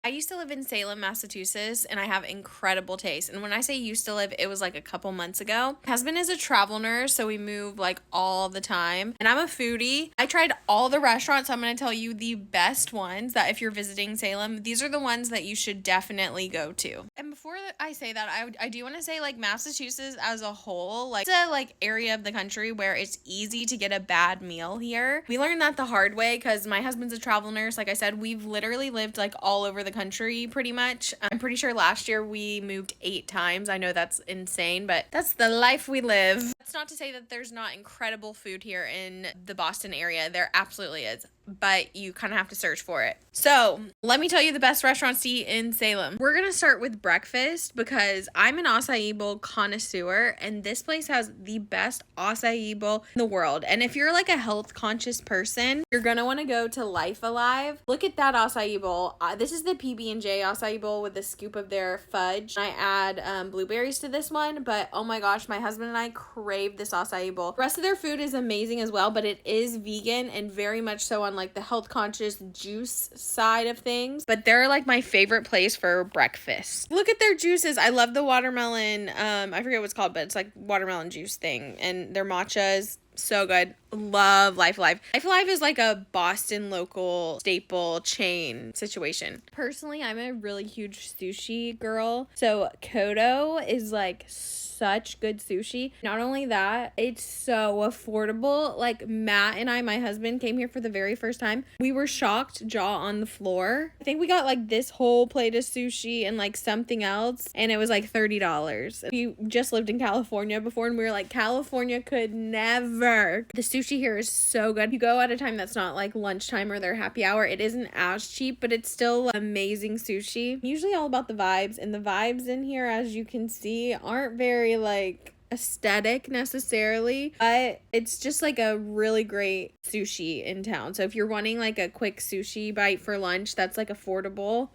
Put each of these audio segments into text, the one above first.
I used to live in Salem, Massachusetts, and I have incredible taste. And when I say used to live, it was like a couple months ago. My husband is a travel nurse, so we move like all the time. And I'm a foodie. I tried all the restaurants. So I'm going to tell you the best ones that if you're visiting Salem, these are the ones that you should definitely go to. And before I say that, I do want to say like Massachusetts as a whole, like it's a like area of the country where it's easy to get a bad meal here. We learned that the hard way because my husband's a travel nurse. Like I said, we've literally lived like all over the country pretty much. I'm pretty sure last year we moved 8 times. I know that's insane, but that's the life we live. That's not to say that there's not incredible food here in the Boston area. There absolutely is, but you kind of have to search for it. So let me tell you the best restaurants to eat in Salem. We're gonna start with breakfast because I'm an acai bowl connoisseur, and this place has the best acai bowl in the world. And if you're like a health conscious person, you're gonna want to go to Life Alive. Look at that acai bowl. This is the PB&J acai bowl with a scoop of their fudge. I add blueberries to this one, but oh my gosh, my husband and I crave this acai bowl. The rest of their food is amazing as well, but it is vegan and very much so on like the health conscious juice side of things. But they're like my favorite place for breakfast. Look at their juices. I love the watermelon. I forget what it's called, but it's like watermelon juice thing, and their matcha is so good. Love Life Alive. Life Alive is like a Boston local staple chain situation. Personally, I'm a really huge sushi girl. So Kodo is like such good sushi. Not only that, it's so affordable. Like Matt and I, my husband, came here for the very first time. We were shocked, jaw on the floor. I think we got like this whole plate of sushi and like something else, and it was like $30. We just lived in California before, and we were like, California could never. The sushi here is so good. You go at a time that's not like lunchtime or their happy hour. It isn't as cheap, but it's still amazing sushi. Usually all about the vibes, and the vibes in here, as you can see, aren't very like aesthetic necessarily, but it's just like a really great sushi in town. So if you're wanting like a quick sushi bite for lunch that's like affordable,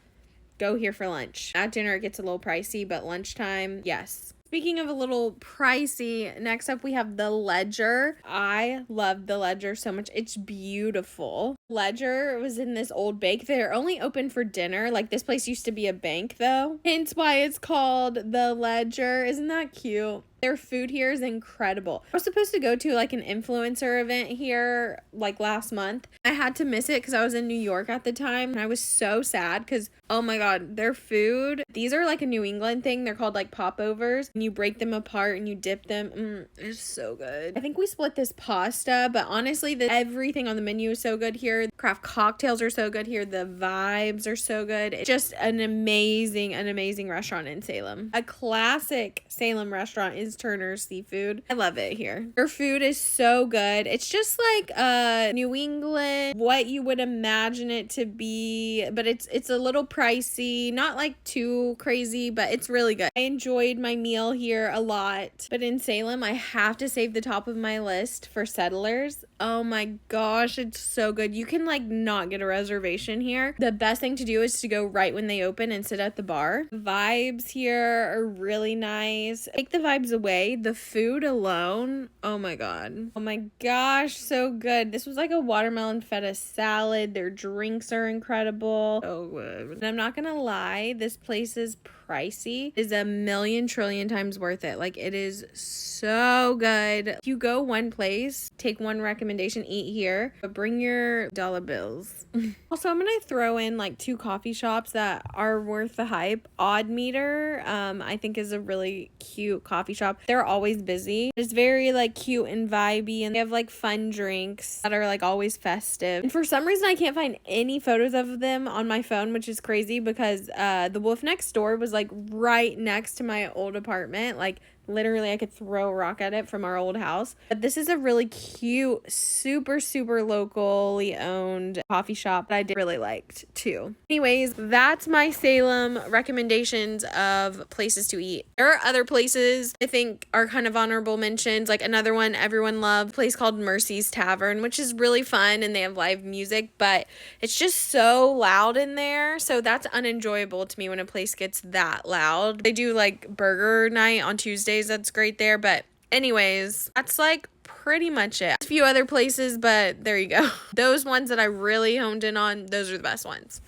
go here for lunch. At dinner it gets a little pricey, but lunchtime, yes. Speaking of a little pricey, next up we have the Ledger. I love the Ledger so much. It's beautiful. Ledger was in this old bank. They're only open for dinner. Like this place used to be a bank though. Hence why it's called the Ledger. Isn't that cute? Their food here is incredible. I was supposed to go to like an influencer event here like last month. I had to miss it because I was in New York at the time, and I was so sad because oh my god, their food, these are like a New England thing. They're called like popovers, and you break them apart and you dip them. It's so good. I think we split this pasta, but honestly everything on the menu is so good here. Craft cocktails are so good here. The vibes are so good. It's just an amazing restaurant in Salem. A classic Salem restaurant is Turner's Seafood. I love it here. Their food is so good. It's just like New England, what you would imagine it to be, but it's a little pricey, not like too crazy, but it's really good. I enjoyed my meal here a lot. But in Salem, I have to save the top of my list for Settlers. Oh my gosh, it's so good. You can like not get a reservation here. The best thing to do is to go right when they open and sit at the bar. The vibes here are really nice. Take the vibes away, the food alone, oh my god. Oh my gosh, so good. This was like a watermelon feta salad. Their drinks are incredible. So good. And I'm not gonna lie, this place is pricey. It is a million trillion times worth it. Like it is so good. If you go one place, take one recommendation, eat here, but bring your dollar bills. Also, I'm gonna throw in like 2 coffee shops that are worth the hype. Odd Meter, I think is a really cute coffee shop. They're always busy. It's very like cute and vibey, and they have like fun drinks that are like always festive. And for some reason I can't find any photos of them on my phone, which is crazy because the Wolf Next Door was like right next to my old apartment. Like literally I could throw a rock at it from our old house. But this is a really cute, super locally owned coffee shop that I did really liked too. Anyways, that's my Salem recommendations of places to eat. There are other places I think are kind of honorable mentions. Like another one everyone loved, a place called Mercy's Tavern, which is really fun and they have live music, but it's just so loud in there. So that's unenjoyable to me when a place gets that loud. They do like burger night on Tuesdays. That's great there. But anyways, that's like pretty much it. A few other places, but there you go. Those ones that I really honed in on, those are the best ones.